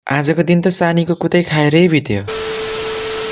आजको दिन त सानीको कुतै खाएरै बित्यो।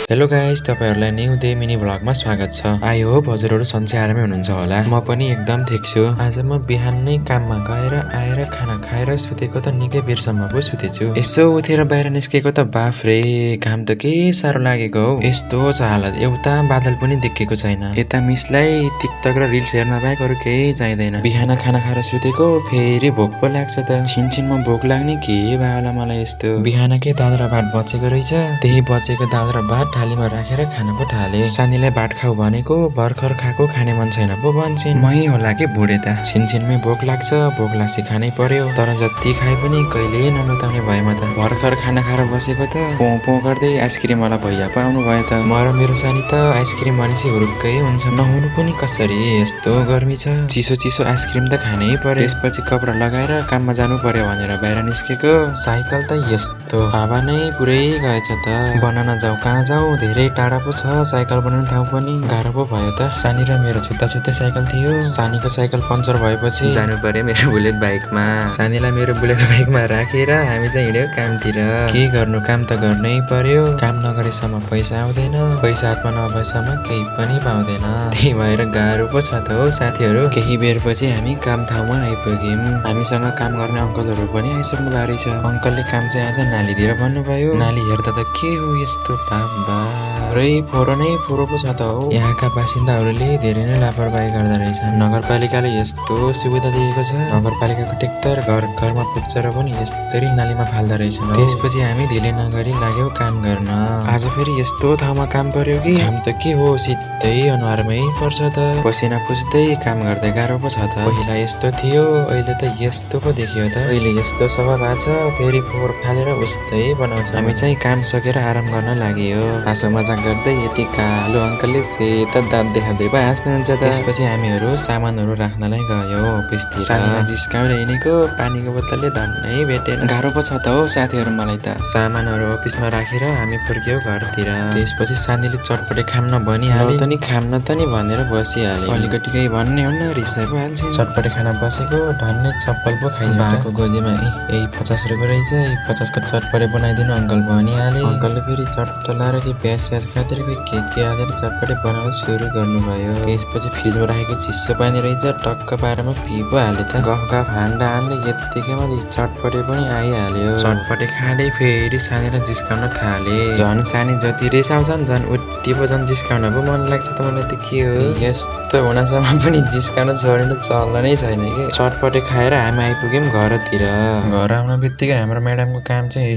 हेलो गाइस, तपाईहरुलाई न्यू डे मिनी भ्लगमा स्वागत छ। आई होप हजुरहरु सन्चै आरामै हुनुहुन्छ होला। म पनि एकदम ठिक छु। आज म बिहान नै काममा गएर आएर खाना खाएर सुतेको त निकै बेरसम्म पो सुतेछु। यसो उठेर बाहिर निस्केको त बाफ रे, घाम त के साह्रो लागेको हौ। यस्तो छ हालत, एउटा बादल पनि देखेको छैन। यता मिसलाई टिकटक र रिल्स हेर्न बाहेक अरु केही चाहिँदैन। बिहान खाना खाएर सुतेको, फेरि भोक पो लाग्छ त। छिनछिनमा भोक लाग्ने के भयो होला मलाई यस्तो। बिहानकै दाल र भात बचेको रहेछ, त्यही बचेको दाल र भात थालीमा राखेर खान पो थाले। सानीलाई भात खाऊ भनेको भर्खर खाएको खाने मन छैन पो भन्छन्। मै होला के बुढे त। छिनछिनमै भोक लाग्छ, भोक लाग्छ खानै पर्यो। तर जति खाए पनि कहिले ननुताउने भयो म त। भर्खर खाना खाएर बसेको त पो पो गर्दै आइसक्रिम वाला भैया पो आउनु भयो त। म र मेरो सानी त आइसक्रिम भनेपछि हुरुक्कै हुन्छ। नहुनु पनि कसरी, यस्तो गर्मी छ। चिसो चिसो आइसक्रिम त खानै पर्यो। त्यसपछि कपडा लगाएर काममा जानु पर्यो भनेर बाहिर निस्केको। साइकल त यस्तो हावा नै पुरै गएछ त। बनाउन जाऊ कहाँ जाऊ, धेरै टाढा पो छ साइकल बनाउने ठाउँ पनि। गाह्रो पो भयो त। सानी र मेरो छुट्टा छुट्टै साइकल थियो। सानीको साइकल पञ्चर भएपछि जानु पर्यो मेरो बुलेट बाइकमा। सानीलाई मेरो बुलेट बाइकमा राखेर हामी चाहिँ हिँड्यो कामतिर। के गर्नु, काम त गर्नै पर्यो। काम नगरेसम्म पैसा आउँदैन, पैसा हातमा नभएसम्म केही पनि पाउँदैन। त्यही भएर गाह्रो पो छ त हौ साथीहरु। केही बेरपछि हामी काम ठाउँमा आइपुग्यौं। हामीसँग काम गर्ने अङ्कलहरु पनि आइसक्नु भएको रहेछ। अङ्कलले काम चाहिँ आज नालीतिर भन्नुभयो। नाली हेर्दा त के हो यस्तो बाबा, पुरै फोहोर नै फोहोर पो छ त हौ। यहाँका बासिन्दाहरूले धेरै नै लापरवाही गर्दा रहेछन्। नगरपालिकाले यस्तो सुविधा दिएको छ, नगरपालिकाको टेक्टर घर घरमा पुग्छ र पनि यस्तरी नालीमा फाल्दा रहेछन्। त्यसपछि हामी ढिलै नगरी लाग्यौ काम गर्न। आज फेरि यस्तो ठाउँमा काम पर्यो कि काम त के हो सिधै अनुहारमै पर्छ त। पसिना पुस्दै काम गर्दै गाह्रो पो छ त। पहिला यस्तो थियो, अहिले त यस्तो पो देखियो त। अहिले यस्तो सफा भएको छ, फेरि फोहोर फालेर उस्तै बनाउँछ। हामी चाहिँ काम सकेर आराम गर्न लाग्यो। हाँसो मजाक गर्दै यति कालो अङ्कलले सेता दाँत देखाउँदै पो हाँस्नुहुन्छ त। त्यसपछि हामीहरू सामानहरू राख्नलाई गयो अफिसतिर। सानीलाई जिस्काउँदै हिँडेको, पानीको बोतलले धन्नै भेटेन। गाह्रो पो छ त हौ साथीहरू मलाई त। सामानहरू अफिसमा राखेर हामी फर्क्यौ घरतिर। त्यसपछि सानीले चटपटे खाम्न भनिहाले, त नि खाम्न त नि भनेर बसिहाले। अलिकति केही भन्ने हुन्न, रिसाइ पो हाल्छ। चटपटे खाना बसेको धन्नै चप्पल पो खाइ बाको गोजीमा। यही 50 रुपियाँ रहेछ, 50 का चटपटे बनाइदिनु अङ्कल भनिहाले। अङ्कलले फेरि चट्ट लाएर कि प्याज स्याज काटेर के हालेर चटपटे बनाउन सुरु गर्नुभयो। त्यसपछि फ्रिजमा राखेको चिसो पानी रहेछ, टक्क पारेमा पि पो हाले त। गफ हान्दा हान्दै यत्तिकैमा चटपटे पनि आइहाल्यो। चटपटे खाँदै फेरि सानीलाई जिस्काउन थाले। झन् सानी जति रिसाउँछन् झन् उट्टी पो झन् जिस्काउन पो मन लाग्छ त मलाई त। के हो यस्तो हुनसम्म पनि जिस्काउन छोड्नु चल्नै छैन कि। चटपटे खाएर हामी आइपुग्यौँ घरतिर। घर आउन बित्तिकै हाम्रो म्याडमको काम चाहिँ